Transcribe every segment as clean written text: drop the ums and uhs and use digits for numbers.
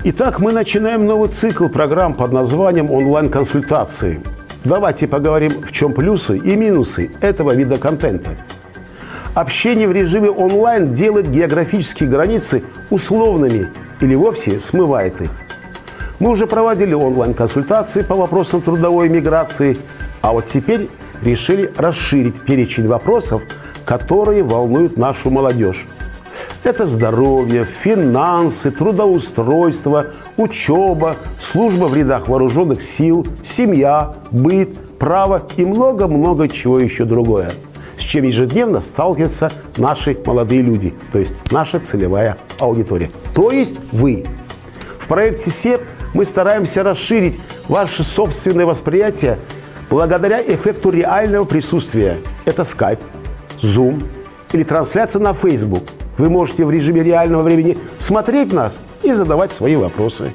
Итак, мы начинаем новый цикл программ под названием «Онлайн-консультации». Давайте поговорим, в чем плюсы и минусы этого вида контента. Общение в режиме онлайн делает географические границы условными или вовсе смывает их. Мы уже проводили онлайн-консультации по вопросам трудовой миграции, а вот теперь решили расширить перечень вопросов, которые волнуют нашу молодежь. Это здоровье, финансы, трудоустройство, учеба, служба в рядах вооруженных сил, семья, быт, право и много-много чего еще другое, с чем ежедневно сталкиваются наши молодые люди, то есть наша целевая аудитория, то есть вы. В проекте СЕП мы стараемся расширить ваше собственное восприятие благодаря эффекту реального присутствия. Это Skype, Zoom или трансляция на Facebook. Вы можете в режиме реального времени смотреть нас и задавать свои вопросы.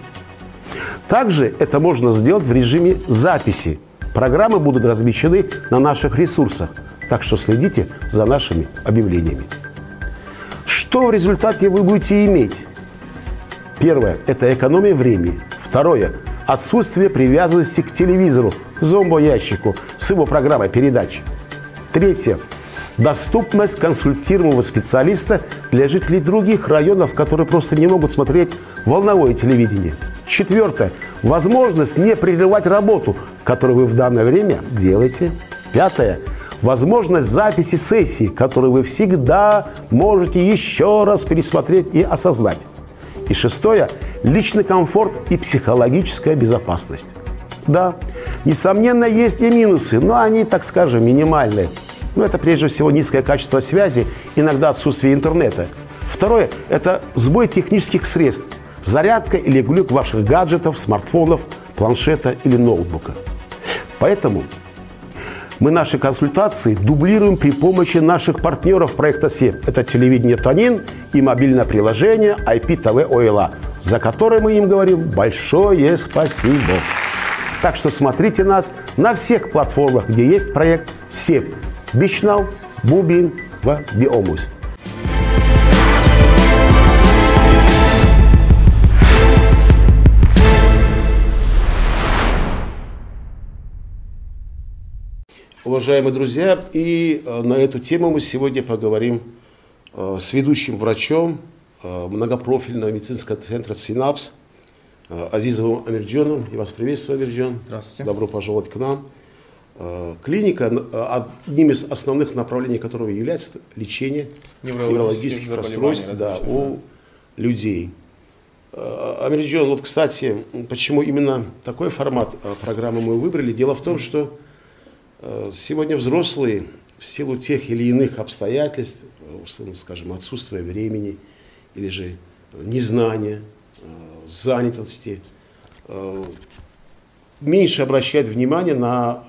Также это можно сделать в режиме записи. Программы будут размещены на наших ресурсах, так что следите за нашими объявлениями. Что в результате вы будете иметь? Первое – это экономия времени. Второе – отсутствие привязанности к телевизору, зомбоящику с его программой передач. Третье – доступность консультируемого специалиста для жителей других районов, которые просто не могут смотреть волновое телевидение. Четвертое – возможность не прерывать работу, которую вы в данное время делаете. Пятое – возможность записи сессий, которую вы всегда можете еще раз пересмотреть и осознать. И шестое – личный комфорт и психологическая безопасность. Да, несомненно, есть и минусы, но они, так скажем, минимальные. Но это прежде всего низкое качество связи, иногда отсутствие интернета. Второе – это сбой технических средств, зарядка или глюк ваших гаджетов, смартфонов, планшета или ноутбука. Поэтому мы наши консультации дублируем при помощи наших партнеров проекта СЕП. Это телевидение Тонин и мобильное приложение IPTV OLA, за которое мы им говорим большое спасибо. Так что смотрите нас на всех платформах, где есть проект СЕП. Бичнау, Бубин, в Биомус. Уважаемые друзья, и на эту тему мы сегодня поговорим с ведущим врачом многопрофильного медицинского центра «Синапс» Азизовым Амирджоном. Я вас приветствую, Амирджон. Здравствуйте. Добро пожаловать к нам. Клиника, одним из основных направлений которого является лечение неврологических расстройств у людей. Амирджон, вот, кстати, почему именно такой формат программы мы выбрали? Дело в том, что сегодня взрослые в силу тех или иных обстоятельств, скажем, отсутствия времени или же незнания, занятости, меньше обращают внимание на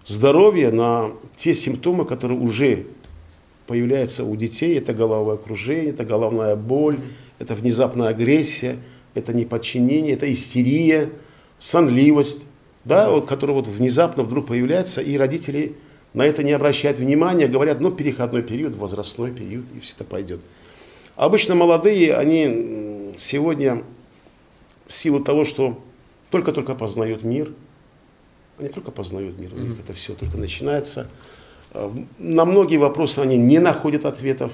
здоровье, на те симптомы, которые уже появляются у детей. Это головное окружение, это головная боль, это внезапная агрессия, это неподчинение, это истерия, сонливость, да, вот, которая вот внезапно вдруг появляется, и родители на это не обращают внимания, говорят, ну, переходной период, возрастной период, и все это пройдет. Обычно молодые, они сегодня в силу того, что только-только познают мир. Они только познают мир. У них это все только начинается. На многие вопросы они не находят ответов.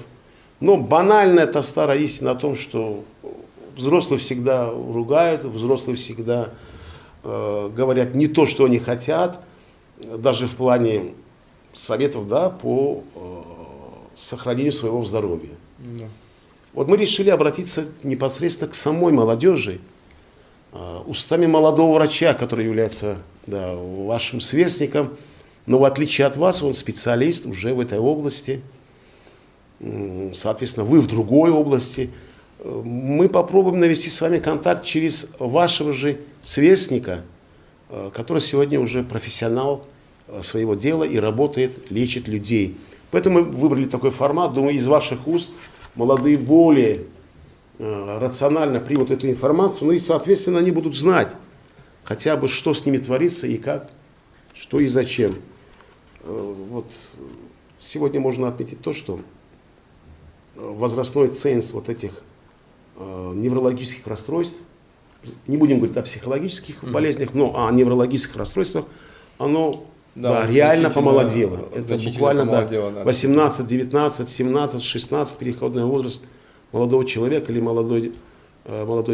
Но банальная та старая истина о том, что взрослые всегда ругают, взрослые всегда говорят не то, что они хотят, даже в плане советов, да, по сохранению своего здоровья. Да. Вот мы решили обратиться непосредственно к самой молодежи, устами молодого врача, который является, да, вашим сверстником, но в отличие от вас, он специалист уже в этой области, соответственно, вы в другой области. Мы попробуем навести с вами контакт через вашего же сверстника, который сегодня уже профессионал своего дела и работает, лечит людей. Поэтому мы выбрали такой формат. Думаю, из ваших уст молодые более рационально примут эту информацию, ну и, соответственно, они будут знать хотя бы, что с ними творится и как, что и зачем. Вот сегодня можно отметить то, что возрастной ценз вот этих неврологических расстройств, не будем говорить о психологических болезнях, но о неврологических расстройствах, оно реально помолодело. Это буквально помолодело, 18, 19, 17, 16 переходный возраст молодого человека или молодой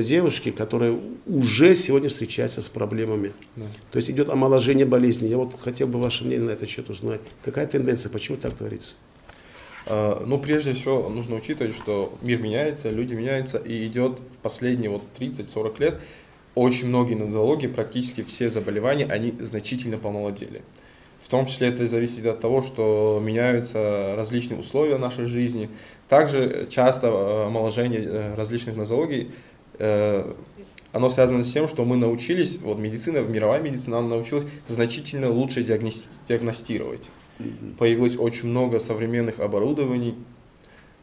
девушки, которая уже сегодня встречается с проблемами. Да. То есть идет омоложение болезни. Я вот хотел бы ваше мнение на этот счет узнать. Какая тенденция, почему так творится? Ну, прежде всего, нужно учитывать, что мир меняется, люди меняются, и идет в последние 30-40 лет очень многие нозологии, практически все заболевания, они значительно помолодели. В том числе это зависит от того, что меняются различные условия нашей жизни. Также часто омоложение различных нозологий, оно связано с тем, что мы научились, медицина, мировая медицина, она научилась значительно лучше диагностировать. Появилось очень много современных оборудований,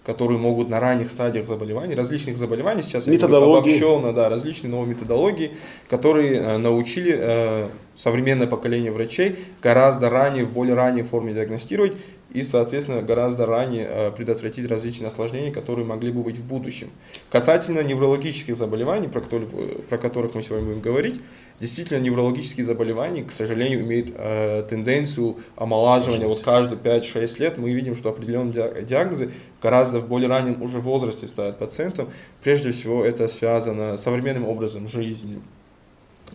которые могут на ранних стадиях заболеваний, различных заболеваний, сейчас обобщенно, различные новые методологии, которые научили современное поколение врачей гораздо ранее, в более ранней форме диагностировать и, соответственно, гораздо ранее предотвратить различные осложнения, которые могли бы быть в будущем. Касательно неврологических заболеваний, про которых мы сегодня будем говорить, действительно, неврологические заболевания, к сожалению, имеют тенденцию омолаживания. Каждые 5-6 лет мы видим, что определенные диагнозы гораздо в более раннем уже возрасте ставят пациентам. Прежде всего, это связано с современным образом жизни.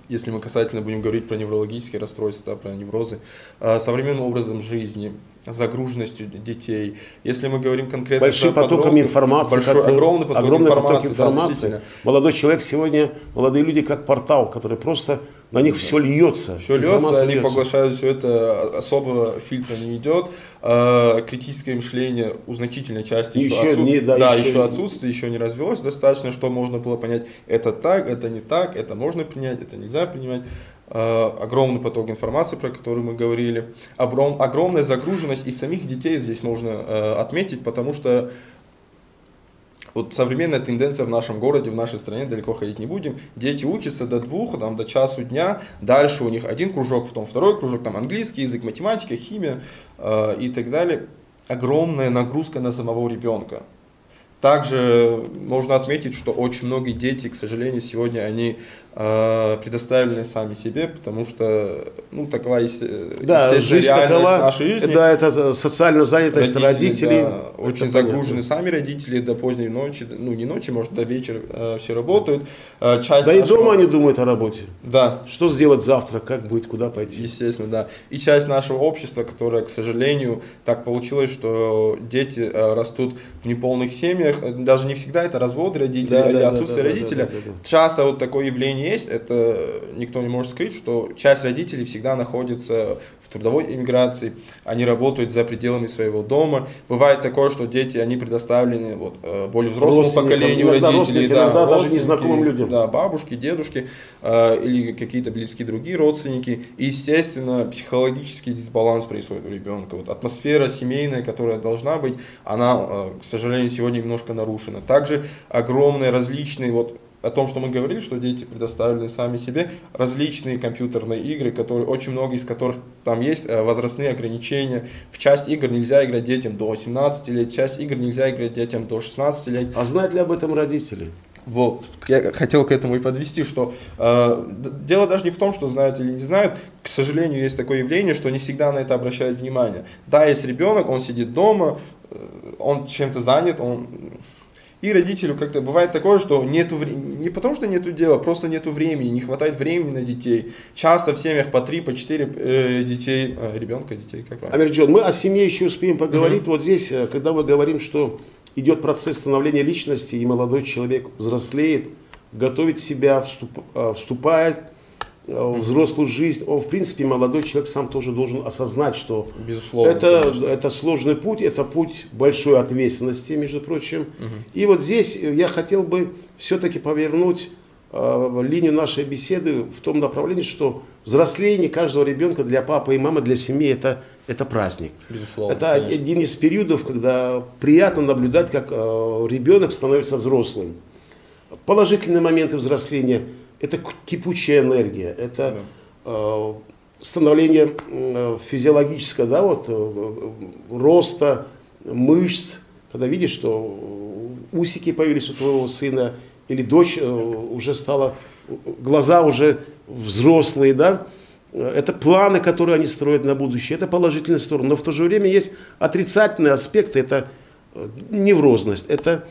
Если мы касательно будем говорить про неврологические расстройства, про неврозы, современным образом жизни, загруженностью детей. Если мы говорим конкретно большим потоком информации, огромный поток информации. Молодой человек сегодня, молодые люди как портал, который просто на них все льется. Все льется, они поглощают все это, особо фильтра не идет. Критическое мышление у значительной части еще отсутствует, еще не развелось достаточно, что можно было понять, это так, это не так, это можно принять, это нельзя принимать. Огромный поток информации, про который мы говорили, огромная загруженность и самих детей здесь можно отметить, потому что современная тенденция в нашем городе, в нашей стране, далеко ходить не будем, дети учатся до 2, до часу дня, дальше у них один кружок, потом второй кружок, английский язык, математика, химия и так далее. Огромная нагрузка на самого ребенка. Также можно отметить, что очень многие дети, к сожалению, сегодня они предоставлены сами себе, потому что такова есть жизнь такова, нашей жизни. Да, это социальная занятость родителей. Да, очень загружены сами родители до поздней ночи, не ночи, может, до вечера все работают. И дома они думают о работе. Да. Что сделать завтра, как быть, куда пойти. Естественно, да. И часть нашего общества, которое, к сожалению, так получилось, что дети растут в неполных семьях, даже не всегда это развод родителей или отсутствие родителя. Часто такое явление есть, это никто не может скрыть, что часть родителей всегда находится в трудовой эмиграции, они работают за пределами своего дома. Бывает такое, что дети, они предоставлены более взрослому поколению родителей, даже незнакомым людям. Да, бабушки, дедушки или какие-то близкие другие родственники. И, естественно, психологический дисбаланс происходит у ребенка. Атмосфера семейная, которая должна быть, она, к сожалению, сегодня немножко нарушена. Также огромные различные о том, что мы говорили, что дети предоставлены сами себе, различные компьютерные игры, очень много из которых там есть возрастные ограничения. В часть игр нельзя играть детям до 18 лет, в часть игр нельзя играть детям до 16 лет. А знают ли об этом родители? Я хотел к этому и подвести, что дело даже не в том, что знают или не знают. К сожалению, есть такое явление, что не всегда на это обращают внимание. Да, есть ребенок, он сидит дома, он чем-то занят, и родителю как-то бывает такое, что нету не потому, что нету дела, просто нету времени, не хватает времени на детей. Часто в семьях по 3, по 4 детей, детей, как правильно. Амирджон, мы о семье еще успеем поговорить. Здесь, когда мы говорим, что идет процесс становления личности, и молодой человек взрослеет, готовит себя, вступает в взрослую жизнь, в принципе, молодой человек сам тоже должен осознать, что это сложный путь, это путь большой ответственности, между прочим. И здесь я хотел бы все-таки повернуть линию нашей беседы в том направлении, что взросление каждого ребенка для папы и мамы, для семьи это праздник. Безусловно, это один из периодов, когда приятно наблюдать, как ребенок становится взрослым. Положительные моменты взросления — это кипучая энергия, это становление физиологического, роста мышц, когда видишь, что усики появились у твоего сына, или дочь уже стала, глаза уже взрослые, да, это планы, которые они строят на будущее, это положительная сторона. Но в то же время есть отрицательные аспекты, это неврозность, это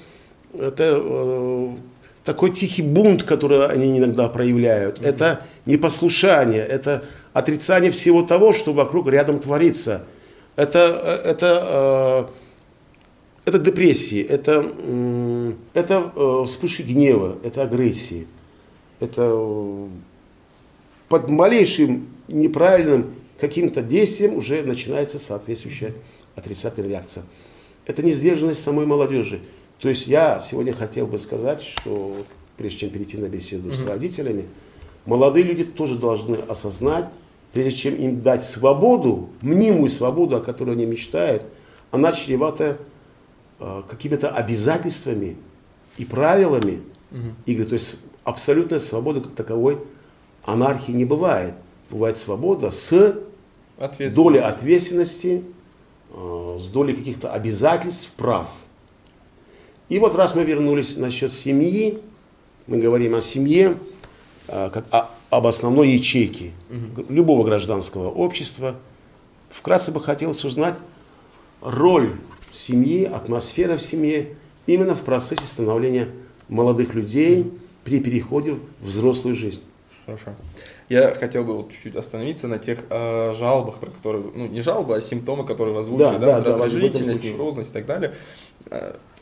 такой тихий бунт, который они иногда проявляют, это непослушание, это отрицание всего того, что вокруг рядом творится. Это депрессии, это вспышки гнева, это агрессии, это под малейшим неправильным каким-то действием уже начинается соответствующая отрицательная реакция. Это несдержанность самой молодежи. То есть я сегодня хотел бы сказать, что прежде чем перейти на беседу с родителями, молодые люди тоже должны осознать, прежде чем им дать свободу, мнимую свободу, о которой они мечтают, она чревата какими-то обязательствами и правилами игры. То есть абсолютная свобода как таковой анархии не бывает. Бывает свобода с долей ответственности, с долей каких-то обязательств, прав. И вот раз мы вернулись насчет семьи, мы говорим о семье, как об основной ячейке любого гражданского общества. Вкратце бы хотелось узнать роль семьи, атмосфера в семье именно в процессе становления молодых людей при переходе в взрослую жизнь. Хорошо. Я хотел бы вот чуть-чуть остановиться на тех жалобах, про которые, ну не жалобы, а симптомы, которые вы озвучили, раздражительность, неврозность и так далее.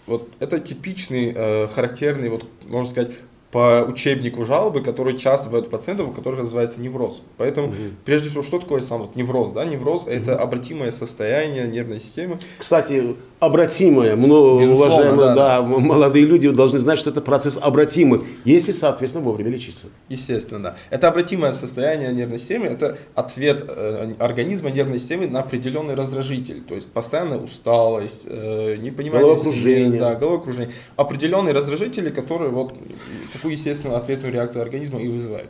Вот это типичный, характерный, вот можно сказать, по учебнику жалобы, которые часто бывают у пациентов, у которых называется невроз. Поэтому, прежде всего, что такое сам вот невроз? Да? Невроз – это обратимое состояние нервной системы. Кстати, обратимое, уважаемые молодые люди должны знать, что это процесс обратимый, если, соответственно, вовремя лечиться. Естественно, да. Это обратимое состояние нервной системы, это ответ организма нервной системы на определенный раздражитель, то есть постоянная усталость, непонимание головокружение. Головокружение. Определенные раздражители, которые вот такую естественную ответную реакцию организма и вызывают.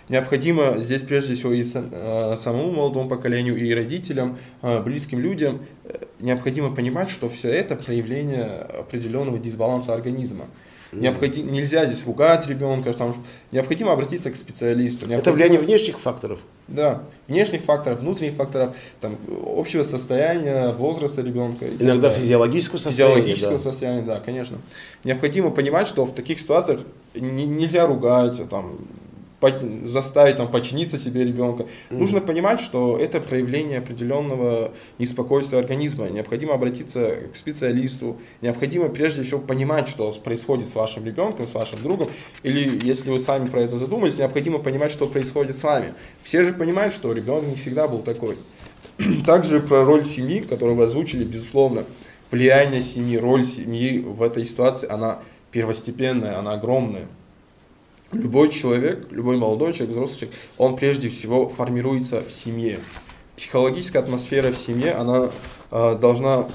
Необходимо здесь прежде всего и самому молодому поколению, и родителям, близким людям, необходимо понимать, что все это проявление определенного дисбаланса организма. Нельзя здесь ругать ребенка, необходимо обратиться к специалисту. Это влияние внешних факторов? Да, внешних факторов, внутренних факторов, общего состояния, возраста ребенка. Иногда физиологического состояния. Физиологического состояния, да, конечно. Необходимо понимать, что в таких ситуациях нельзя ругать, заставить подчиниться себе ребенка. Нужно понимать, что это проявление определенного неспокойствия организма. Необходимо обратиться к специалисту. Необходимо прежде всего понимать, что происходит с вашим ребенком, с вашим другом. Или если вы сами про это задумались, необходимо понимать, что происходит с вами. Все же понимают, что ребенок не всегда был такой. Также про роль семьи, которую вы озвучили, безусловно, влияние семьи, роль семьи в этой ситуации, она первостепенная, она огромная. Любой человек, любой молодой человек, взрослый человек, он прежде всего формируется в семье. Психологическая атмосфера в семье, она должна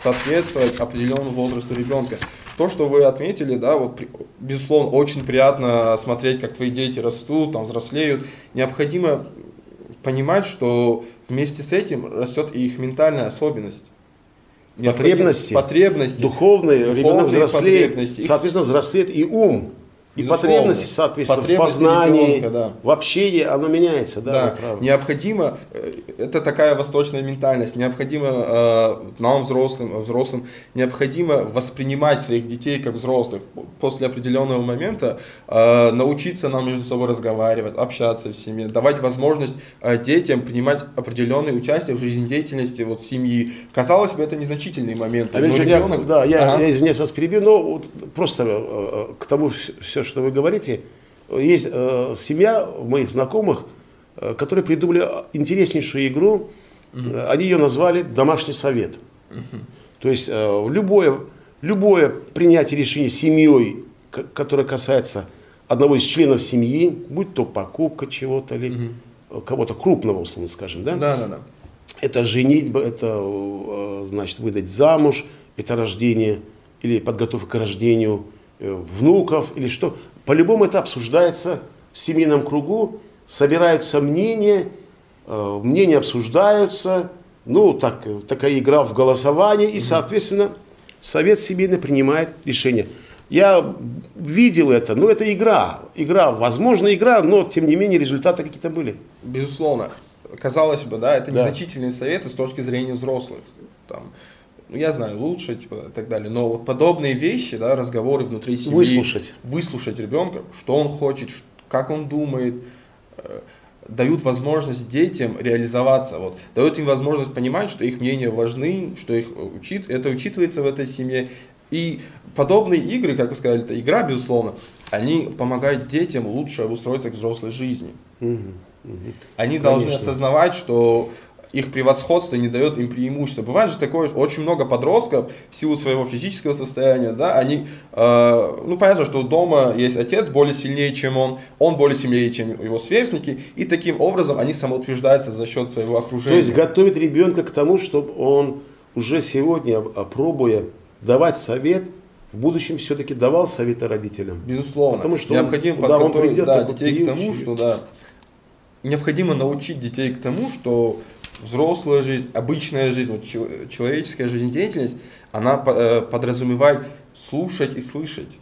соответствовать определенному возрасту ребенка. То, что вы отметили, да, вот, безусловно, очень приятно смотреть, как твои дети растут, взрослеют. Необходимо понимать, что вместе с этим растет и их ментальная особенность. Потребности, духовные ребенок взрослеет, соответственно, взрослеет и ум. И потребности, соответственно, в познании, ребенка, в общении, оно меняется. Да, необходимо, это такая восточная ментальность, необходимо нам, взрослым, необходимо воспринимать своих детей как взрослых. После определенного момента научиться нам между собой разговаривать, общаться в семье, давать возможность детям принимать определенное участие в жизнедеятельности семьи. Казалось бы, это незначительный момент. Я извиняюсь, вас перебью, но просто к тому все, что вы говорите, есть семья моих знакомых, которые придумали интереснейшую игру, они ее назвали «Домашний совет». То есть любое принятие решения семьей, которое касается одного из членов семьи, будь то покупка чего-то или кого-то крупного, условно скажем, да? Это женитьба, это значит выдать замуж, это рождение или подготовка к рождению внуков или что. По-любому это обсуждается в семейном кругу, собираются мнения, мнения обсуждаются, такая игра в голосование, и, соответственно, совет семейный принимает решение. Я видел это, но это игра. Возможно, игра, но тем не менее результаты какие-то были. Безусловно. Казалось бы, да, это незначительные советы с точки зрения взрослых. Там, ну, я знаю, лучше, типа, и так далее. Но вот подобные вещи, да, разговоры внутри семьи. Выслушать ребенка, что он хочет, как он думает, дают возможность детям реализоваться, вот, дают им возможность понимать, что их мнения важны, что это учитывается в этой семье. И подобные игры, как вы сказали, это игра, безусловно, они помогают детям лучше обустроиться к взрослой жизни. Они должны осознавать, что их превосходство не дает им преимущества. Бывает же такое, очень много подростков в силу своего физического состояния, да, они, ну понятно, что дома есть отец более сильнее, чем он более сильнее, чем его сверстники, и таким образом они самоутверждаются за счет своего окружения. То есть готовить ребенка к тому, чтобы он уже сегодня, пробуя давать совет, в будущем все-таки давал советы родителям. Безусловно. Потому что необходимо подготовить детей к тому, что необходимо научить детей к тому, что взрослая жизнь, обычная жизнь, вот человеческая жизнедеятельность, она подразумевает слушать и слышать.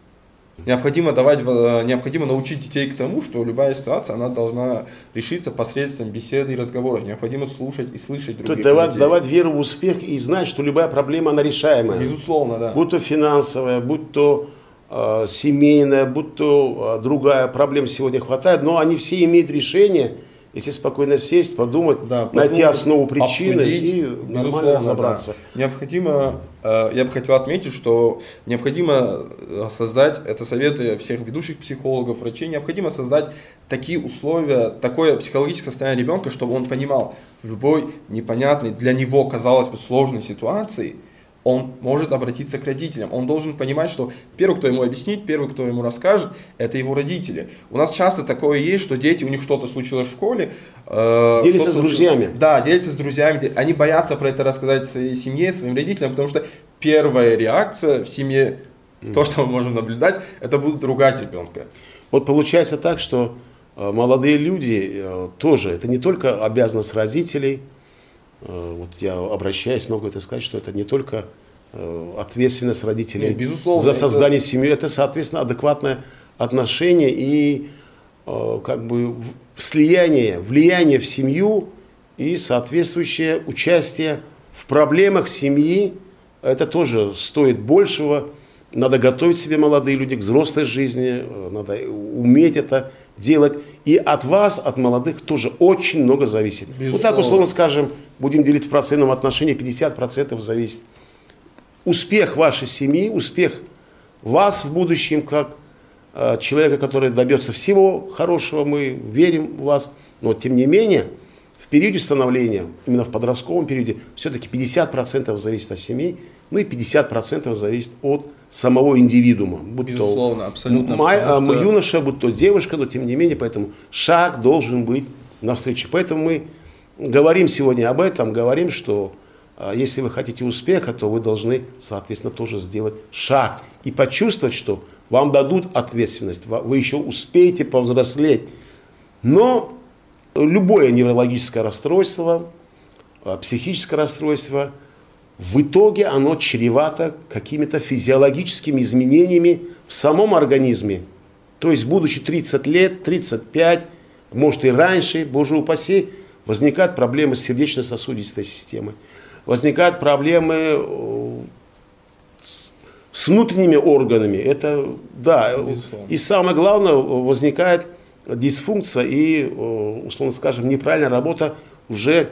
Необходимо научить детей к тому, что любая ситуация, она должна решиться посредством беседы и разговоров. Необходимо слушать и слышать других людей. Давать веру в успех и знать, что любая проблема, она решаемая. Безусловно, да. Будь то финансовая, будь то семейная, будь то другая проблема сегодня хватает, но они все имеют решение, если спокойно сесть, подумать, найти основу причины и нормально разобраться. Да. Необходимо, я бы хотел отметить, что необходимо создать, это советы всех ведущих психологов, врачей, необходимо создать такие условия, такое психологическое состояние ребенка, чтобы он понимал, в любой непонятной, для него, казалось бы, сложной ситуации, он может обратиться к родителям. Он должен понимать, что первый, кто ему объяснит, первый, кто ему расскажет, это его родители. У нас часто такое есть, что дети, у них что-то случилось в школе. Делятся с друзьями. Да, делятся с друзьями. Они боятся про это рассказать своей семье, своим родителям, потому что первая реакция в семье, то, что мы можем наблюдать, это будут ругать ребенка. Вот получается так, что молодые люди тоже, это не только обязанность родителей. Вот я обращаюсь, могу это сказать, что это не только ответственность родителей за создание семьи, это, соответственно, адекватное отношение и как бы влияние в семью и соответствующее участие в проблемах семьи. Это тоже стоит большего. Надо готовить себе, молодые люди, к взрослой жизни, надо уметь это делать. И от вас, от молодых, тоже очень много зависит. Безусловно. Вот так, условно скажем, будем делить в процентном отношении, 50% зависит. Успех вашей семьи, успех вас в будущем, как человека, который добьется всего хорошего, мы верим в вас. Но, тем не менее, в периоде становления, именно в подростковом периоде, все-таки 50% зависит от семьи, ну и 50% зависит от самого индивидуума. Безусловно, абсолютно. Юноша, будь то девушка, но тем не менее, поэтому шаг должен быть навстречу. Поэтому мы говорим сегодня об этом, говорим, что если вы хотите успеха, то вы должны, соответственно, тоже сделать шаг и почувствовать, что вам дадут ответственность, вы еще успеете повзрослеть. Но любое неврологическое расстройство, психическое расстройство, в итоге оно чревато какими-то физиологическими изменениями в самом организме. То есть, будучи 30 лет, 35, может и раньше, боже упаси, возникают проблемы с сердечно-сосудистой системой. Возникают проблемы с внутренними органами. Это, да. И самое главное, возникает дисфункция и, условно скажем, неправильная работа уже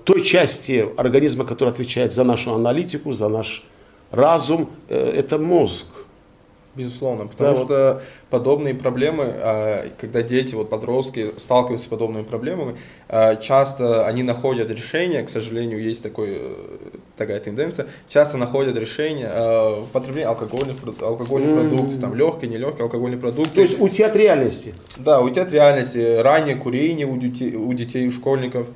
той части организма, которая отвечает за нашу аналитику, за наш разум, это мозг. Безусловно, потому что подобные проблемы, когда дети, подростки сталкиваются с подобными проблемами, часто они находят решение, к сожалению, есть такая тенденция, часто находят решение в потреблении алкогольной продукции, там, легкой, нелегкой алкогольной продукции. То есть уйти от реальности. Да, уйти от реальности, раннее курение у детей, у школьников.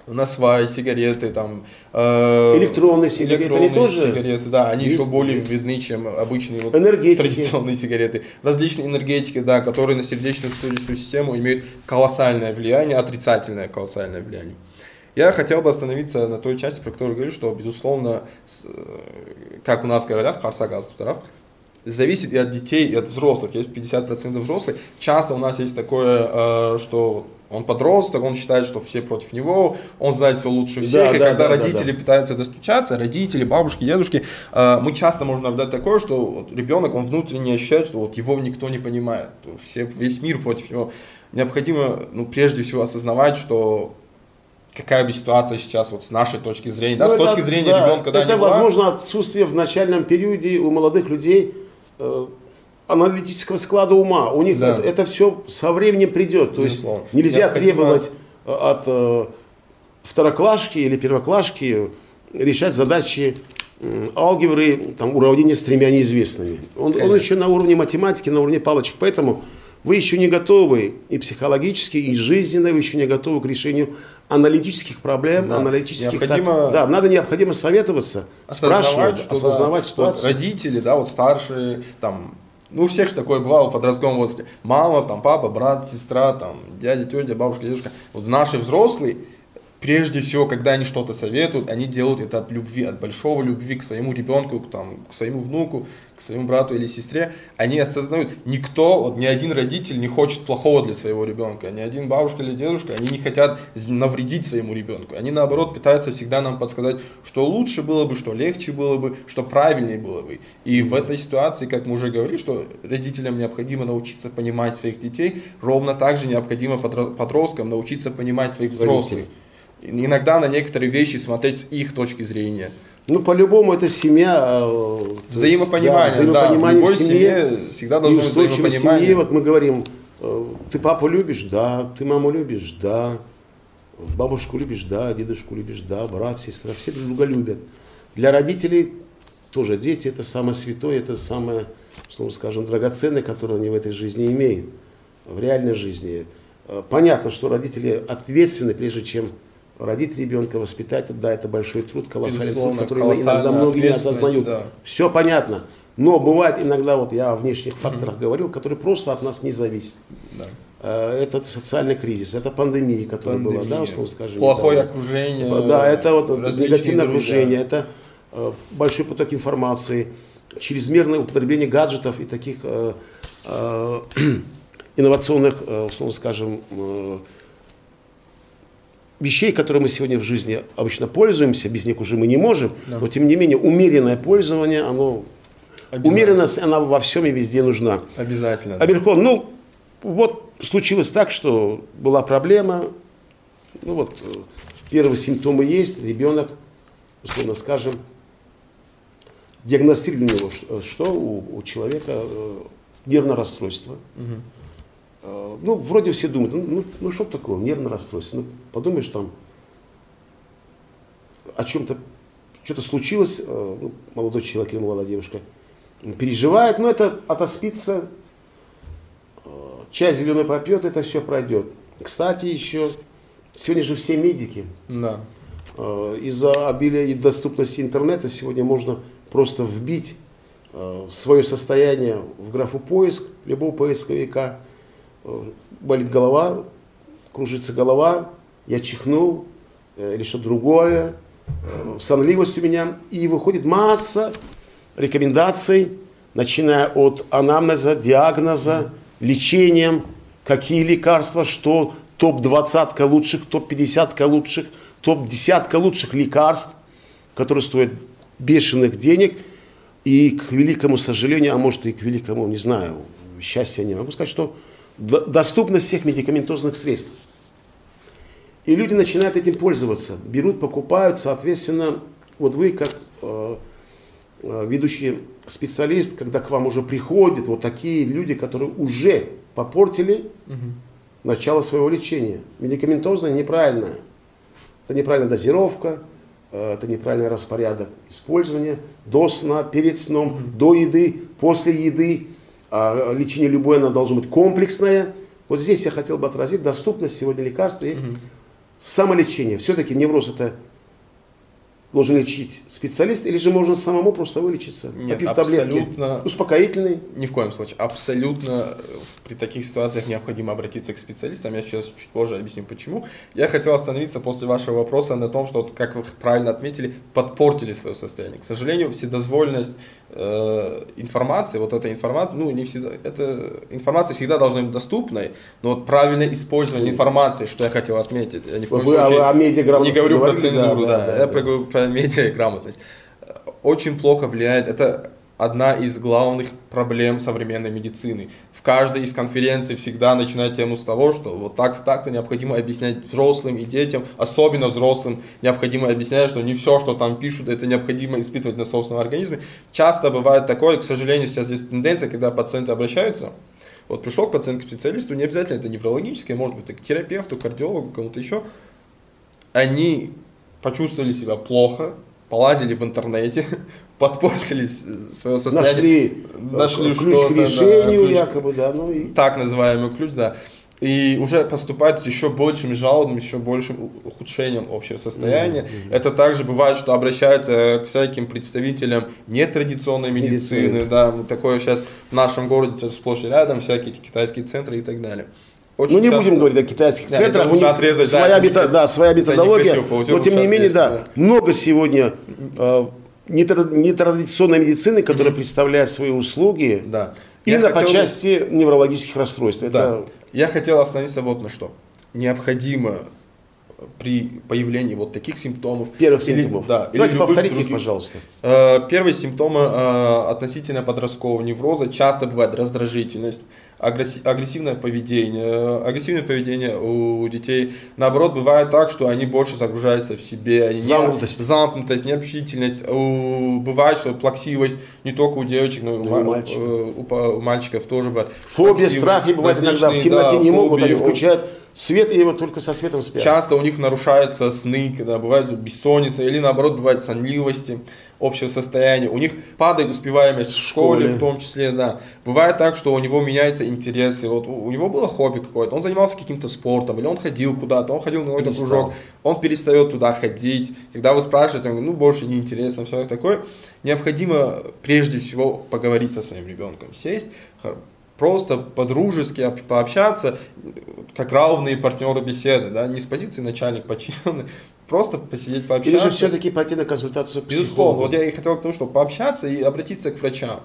Насвай, сигареты, там, электронные сигареты, они тоже сигареты, да, они еще более видны, чем обычные традиционные сигареты. Различные энергетики, да, которые на сердечно-сосудистую систему имеют колоссальное влияние, отрицательное колоссальное влияние. Я хотел бы остановиться на той части, про которую говорю, что, безусловно, как у нас говорят, зависит и от детей, и от взрослых. Есть 50% взрослых. Часто у нас есть такое, что он подросток, он считает, что все против него, он знает все лучше всех. И когда родители пытаются достучаться, родители, бабушки, дедушки, мы часто можем наблюдать такое, что вот ребенок, он внутренне ощущает, что вот его никто не понимает, весь мир против него. Необходимо, прежде всего осознавать, что какая бы ситуация сейчас вот с нашей точки зрения, да, с точки зрения ребенка, да, это возможно отсутствие в начальном периоде у молодых людей аналитического склада ума. У них это все со временем придет. То есть нельзя требовать от второклашки или первоклашки решать задачи алгебры, там, уравнения с тремя неизвестными. Он еще на уровне математики, на уровне палочек. Поэтому вы еще не готовы и психологически, и жизненно, вы еще не готовы к решению аналитических проблем, аналитических... Необходимо советоваться, спрашивать, осознавать ситуацию. Родители, вот старшие, там, у всех же такое бывало в подростковом возрасте. Мама, там, папа, брат, сестра, там, дядя, тетя, бабушка, дедушка. Вот наши взрослые, прежде всего, когда они что-то советуют, они делают это от любви, от большого любви к своему ребенку, к своему внуку, к своему брату или сестре. Они осознают, ни один родитель не хочет плохого для своего ребенка, ни один бабушка или дедушка, они не хотят навредить своему ребенку. Они, наоборот, пытаются всегда нам подсказать, что лучше было бы, что легче было бы, что правильнее было бы. И в этой ситуации, как мы уже говорили, что родителям необходимо научиться понимать своих детей, ровно так же необходимо подросткам научиться понимать своих взрослых. Иногда на некоторые вещи смотреть с их точки зрения. По-любому это семья. Взаимопонимание, взаимопонимание в любой в семье всегда должно быть взаимопонимание. В семье, вот мы говорим, ты папу любишь? Да. Ты маму любишь? Да. Бабушку любишь? Да. Дедушку любишь? Да. Брат, сестра, все друг друга любят. Для родителей тоже дети это самое святое, это самое, скажем, драгоценное, которое они в этой жизни имеют, в реальной жизни. Понятно, что родители ответственны, прежде чем родить ребенка, воспитать, это большой труд, колоссальный труд, который иногда многие не осознают. Да. Все понятно. Но бывает иногда, я о внешних факторах говорил, которые просто от нас не зависят. Да. Это социальный кризис, это пандемия, которая была, скажем. Плохое окружение. Это негативное окружение, это большой поток информации, чрезмерное употребление гаджетов и таких инновационных, скажем, вещей, которые мы сегодня в жизни обычно пользуемся, без них уже мы не можем, но тем не менее умеренное пользование, умеренность, она во всем и везде нужна. Обязательно. Амирхон, случилось так, что была проблема, первые симптомы есть, ребенок, условно скажем, диагностировали у него, что у человека нервное расстройство. Вроде все думают, что такое нервное расстройство? Подумаешь, там о чем-то, что-то случилось, молодой человек или молодая девушка переживает, это отоспится, чай зеленый попьет, это все пройдет. Кстати, еще сегодня же все медики. Да. Из-за обилия и доступности интернета сегодня можно просто вбить свое состояние в графу поиск любого поисковика. Болит голова, кружится голова, я чихнул, или что-то другое, сонливость у меня. И выходит масса рекомендаций, начиная от анамнеза, диагноза, лечением, какие лекарства, что, топ-20 лучших, топ-50 лучших, топ-10 лучших лекарств, которые стоят бешеных денег. И к великому сожалению, а может и к великому, не знаю, счастью, не могу сказать, что доступность всех медикаментозных средств. И люди начинают этим пользоваться, берут, покупают, соответственно, вы как ведущий специалист, когда к вам уже приходят такие люди, которые уже попортили начало своего лечения. Медикаментозное неправильное. Это неправильная дозировка, это неправильный распорядок использования до сна, перед сном, до еды, после еды. Лечение любое, оно должно быть комплексное. Вот здесь я хотел бы отразить доступность сегодня лекарств и самолечение. Все-таки невроз это должен лечить специалист, или же можно самому просто вылечиться, Нет, попив таблетки абсолютно. Успокоительные? Ни в коем случае. Абсолютно при таких ситуациях необходимо обратиться к специалистам. Я сейчас чуть позже объясню почему. Я хотел остановиться после вашего вопроса на том, что, вот, как вы правильно отметили, подпортили свое состояние. К сожалению, вседозволенность информации, вот эта информация, ну не всегда, эта информация всегда должна быть доступной, но вот правильное использование информации, что я хотел отметить. Я ни в коем случае не говорю про цензуру, я говорю про медиаграмотность. Очень плохо влияет, это одна из главных проблем современной медицины. В каждой из конференций всегда начинают тему с того, что вот так-то необходимо объяснять взрослым и детям, особенно взрослым, необходимо объяснять, что не все, что там пишут, это необходимо испытывать на собственном организме. Часто бывает такое, к сожалению, сейчас есть тенденция, когда пациенты обращаются, вот пришел пациент к специалисту, не обязательно это неврологическое, может быть, к терапевту, кардиологу, кому-то еще, они почувствовали себя плохо, полазили в интернете, подпортили свое состояние. Нашли ключ к решению, якобы, да. Ну и... Так называемый ключ, да. И уже поступают с еще большими жалобами, еще большим ухудшением общего состояния. Это также бывает, что обращаются к всяким представителям нетрадиционной медицины. Да, такое сейчас в нашем городе сплошь и рядом, всякие китайские центры и так далее. Очень не будем говорить о китайских центрах, у них отрезать, своя методология, но тем не менее, много сегодня нетрадиционной медицины, которая представляет свои услуги, именно по части неврологических расстройств. Я хотел остановиться вот на что. Необходимо при появлении вот таких симптомов. Первых симптомов. Давайте повторите их, пожалуйста. Первые симптомы относительно подросткового невроза часто бывает раздражительность, агрессивное поведение. Агрессивное поведение у детей, наоборот, бывает так, что они больше загружаются в себе. Замкнутость, необщительность. Бывает, что плаксивость не только у девочек, но и у мальчиков тоже бывает. Фобия, страхи бывает иногда в темноте не могут, они включают свет, и вот только со светом спят. Часто у них нарушаются сны, когда бывает бессонница, или наоборот бывает сонливости, общего состояния. У них падает успеваемость в школе в том числе, да. Бывает так, что у него меняются интересы. Вот у него было хобби какое-то, он занимался каким-то спортом, или он ходил куда-то, он ходил на какой-то кружок, он перестает туда ходить. Когда вы спрашиваете, он говорит, ну больше не интересно, все такое. Необходимо прежде всего поговорить со своим ребенком, сесть, просто по-дружески пообщаться, как равные партнеры беседы, да, не с позиции начальник подчиненный, просто посидеть, пообщаться. Или же все-таки пойти на консультацию к психологу? Безусловно, вот я и хотел к тому, чтобы пообщаться и обратиться к врачам.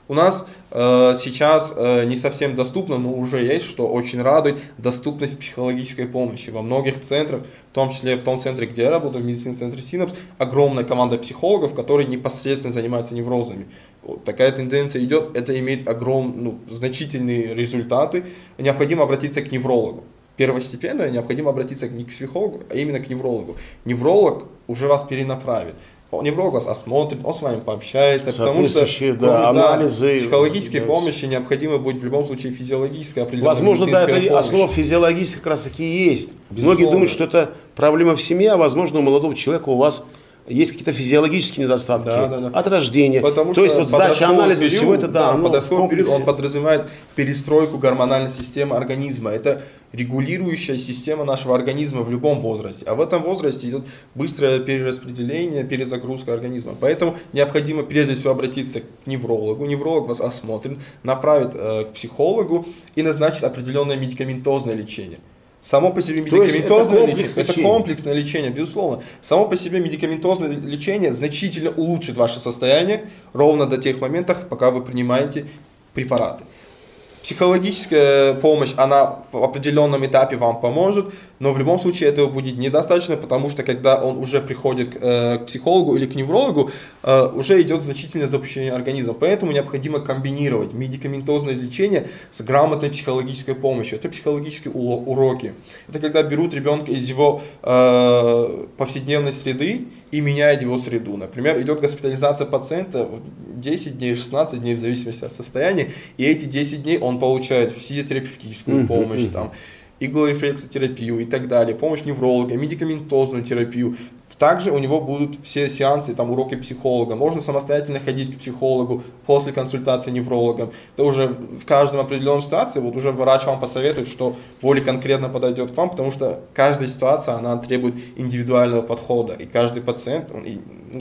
У нас сейчас не совсем доступно, но уже есть, что очень радует, доступность психологической помощи. Во многих центрах, в том числе в том центре, где я работаю, в медицинском центре Синапс, огромная команда психологов, которые непосредственно занимаются неврозами. Вот такая тенденция идет, это имеет значительные результаты. Необходимо обратиться к неврологу. Первостепенно необходимо обратиться не к психологу, а именно к неврологу. Невролог уже вас перенаправит. Невролог вас осмотрит, он с вами пообщается, потому что анализы, психологической помощи необходимо будет в любом случае физиологическая определенная. Возможно, да, это основа физиологическая как раз таки и есть. Безусловно. Многие думают, что это проблема в семье, а возможно, у молодого человека у вас есть какие-то физиологические недостатки от рождения. Потому то есть вот сдача анализа, всего это, подростковый период, он подразумевает перестройку гормональной системы организма. Это регулирующая система нашего организма в любом возрасте. А в этом возрасте идет быстрое перераспределение, перезагрузка организма. Поэтому необходимо прежде всего обратиться к неврологу. Невролог вас осмотрит, направит к психологу и назначит определенное медикаментозное лечение. Само по себе медикаментозное лечение, это комплексное лечение, безусловно. Само по себе медикаментозное лечение значительно улучшит ваше состояние ровно до тех моментов, пока вы принимаете препараты. Психологическая помощь, она в определенном этапе вам поможет, но в любом случае этого будет недостаточно, потому что когда он уже приходит к психологу или к неврологу, уже идет значительное запущение организма. Поэтому необходимо комбинировать медикаментозное лечение с грамотной психологической помощью. Это психологические уроки. Это когда берут ребенка из его повседневной среды и меняют его среду. Например, идет госпитализация пациента 10 дней, 16 дней в зависимости от состояния, и эти 10 дней он получает физиотерапевтическую помощь, иглорефлексотерапию и так далее, помощь невролога, медикаментозную терапию. Также у него будут все сеансы, там, уроки психолога. Можно самостоятельно ходить к психологу после консультации неврологом. Это уже в каждом определенном ситуации, вот уже врач вам посоветует, что более конкретно подойдет к вам, потому что каждая ситуация, она требует индивидуального подхода. И каждый пациент,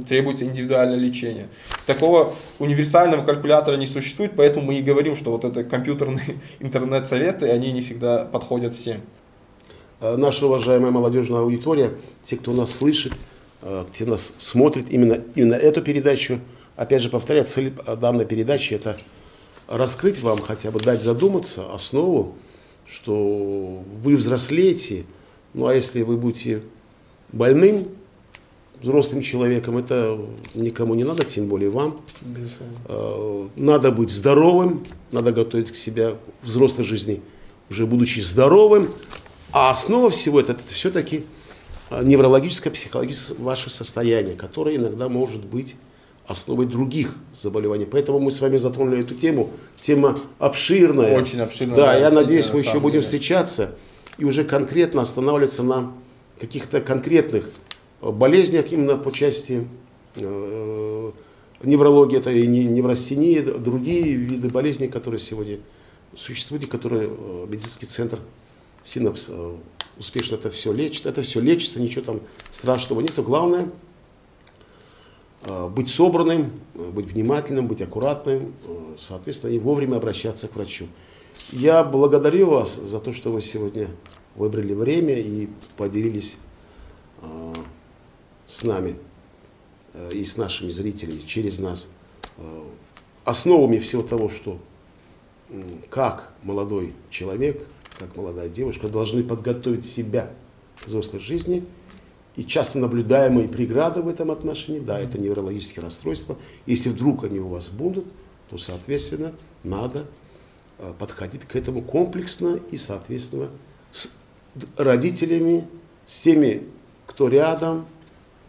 требуется индивидуальное лечение. Такого универсального калькулятора не существует, поэтому мы и говорим, что вот это компьютерные интернет-советы, они не всегда подходят всем. Наша уважаемая молодежная аудитория, те, кто нас слышит, те нас смотрит, именно эту передачу, опять же повторяю, цель данной передачи — это раскрыть вам, хотя бы дать задуматься основу, что вы взрослеете, ну а если вы будете больным, взрослым человеком, это никому не надо, тем более вам. Надо быть здоровым, надо готовить к себе к взрослой жизни, уже будучи здоровым. А основа всего это все-таки неврологическое, психологическое ваше состояние, которое иногда может быть основой других заболеваний. Поэтому мы с вами затронули эту тему. Тема обширная. Очень обширная. Да, я надеюсь, мы еще будем встречаться и уже конкретно останавливаться на каких-то конкретных болезнях именно по части неврологии, это и неврастения, другие виды болезней, которые сегодня существуют, и которые медицинский центр Синапс успешно это все лечит. Это все лечится, ничего там страшного нет. Главное быть собранным, быть внимательным, быть аккуратным, соответственно, и вовремя обращаться к врачу. Я благодарю вас за то, что вы сегодня выбрали время и поделились с нами и с нашими зрителями через нас основами всего того, что как молодой человек, как молодая девушка должны подготовить себя к взрослой жизни. И часто наблюдаемые преграды в этом отношении, да, это неврологические расстройства. Если вдруг они у вас будут, то, соответственно, надо подходить к этому комплексно и, соответственно, с родителями, с теми, кто рядом,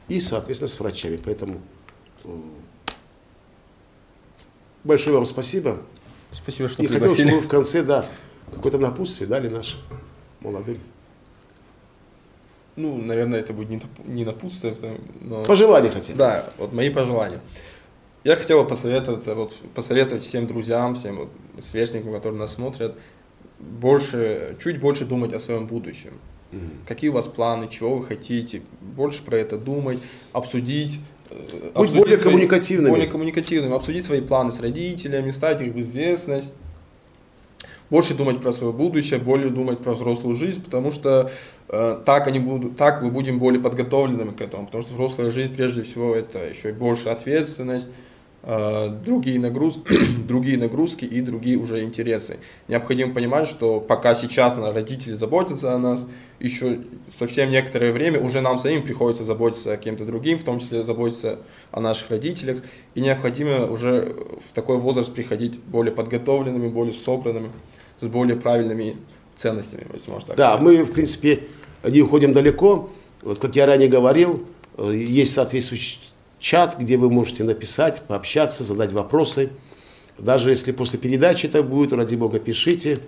и, соответственно, с врачами. Поэтому большое вам спасибо. Спасибо, что пригласили. И хотел, чтобы вы в конце, да, какое-то напутствие дали нашим молодым. Ну, наверное, это будет не напутствие, но... Пожелания хотя бы. Да, вот мои пожелания. Я хотел посоветовать всем друзьям, всем вот сверстникам, которые нас смотрят, чуть больше думать о своем будущем. Какие у вас планы, чего вы хотите, больше про это думать, обсудить. Быть более коммуникативными. Более коммуникативными, обсудить свои планы с родителями, ставить их в известность. Больше думать про свое будущее, более думать про взрослую жизнь, потому что так мы будем более подготовленными к этому. Потому что взрослая жизнь, прежде всего, это еще и больше ответственность, другие нагрузки и другие уже интересы. Необходимо понимать, что пока сейчас родители заботятся о нас, еще совсем некоторое время уже нам самим приходится заботиться о кем-то другим, в том числе заботиться о наших родителях. И необходимо уже в такой возраст приходить более подготовленными, более собранными, с более правильными ценностями, если можно так сказать. Да, мы, в принципе, не уходим далеко. Вот, как я ранее говорил, есть соответствующий чат, где вы можете написать, пообщаться, задать вопросы. Даже если после передачи это будет, ради бога, пишите,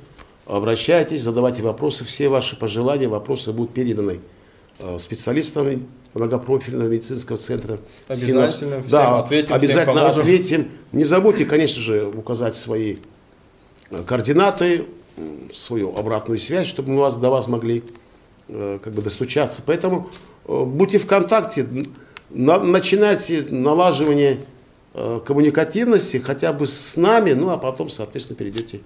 обращайтесь, задавайте вопросы. Все ваши пожелания, вопросы будут переданы специалистам многопрофильного медицинского центра. Обязательно Синапс. всем Да, ответим, обязательно ответим. Не забудьте, конечно же, указать свои координаты, свою обратную связь, чтобы мы до вас могли достучаться. Поэтому будьте в контакте, начинайте налаживание коммуникативности хотя бы с нами, ну а потом, соответственно, перейдете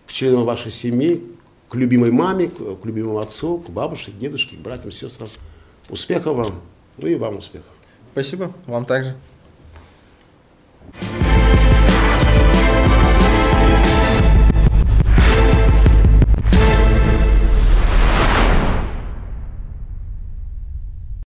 к членам вашей семьи, к любимой маме, к любимому отцу, к бабушке, к дедушке, к братьям, сестрам. Успехов вам, ну и вам успехов. Спасибо, вам также.